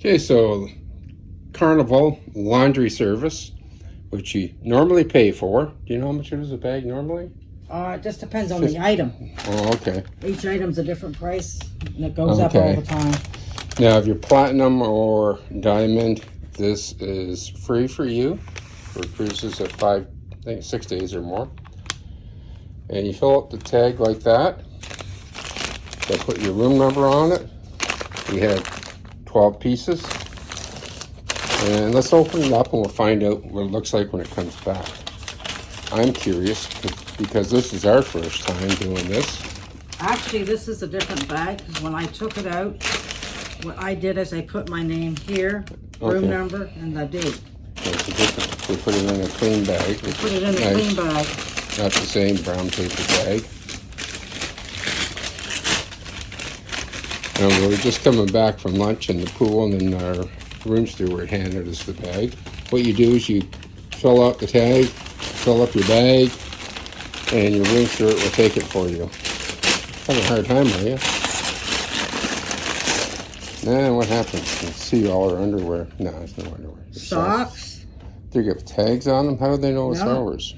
Okay, so Carnival laundry service, which you normally pay for. Do you know how much it is a bag normally? It just depends on the item. Oh, okay. Each item's a different price, and it goes up all the time. Now, if you're platinum or diamond, this is free for you for cruises at 6 days or more. And you fill up the tag like that. They'll put your room number on it. We have 12 pieces. And let's open it up and we'll find out what it looks like when it comes back. I'm curious because this is our first time doing this. Actually, this is a different bag because when I took it out, what I did is I put my name here, room number, and the date. That's different. We put it in a clean bag. We put it in a clean bag. Not the same brown paper bag. And we were just coming back from lunch in the pool, and then our room steward handed us the bag. What you do is you fill out the tag, fill up your bag, and your room steward will take it for you. Having a hard time, are you? Nah, what happens? You see all our underwear. No, it's no underwear. It's socks. Do you get tags on them? How do they know it's ours?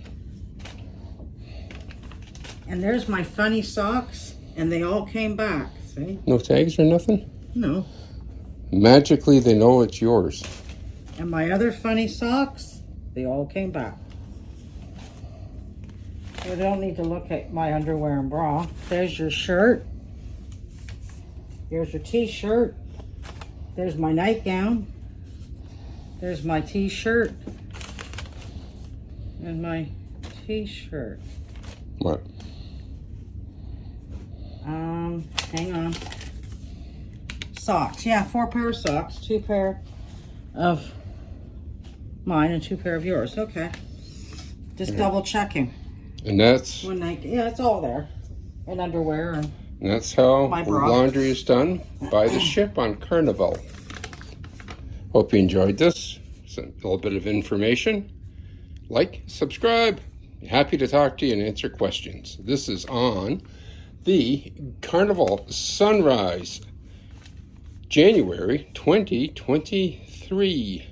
And there's my funny socks, and they all came back. See? No tags or nothing? No. Magically, they know it's yours. And my other funny socks, they all came back. You don't need to look at my underwear and bra. There's your shirt. Here's your t-shirt. There's my nightgown. There's my t-shirt. And my t-shirt. What? Hang on. Socks. Yeah, 4 pair of socks. 2 pair of mine and 2 pair of yours. Okay. Just double checking. And that's... Yeah, it's all there. And underwear and that's how my bra. Laundry is done by the ship on Carnival. Hope you enjoyed this. It's a little bit of information. Like, subscribe. Happy to talk to you and answer questions. This is on the Carnival Sunrise, January 2023.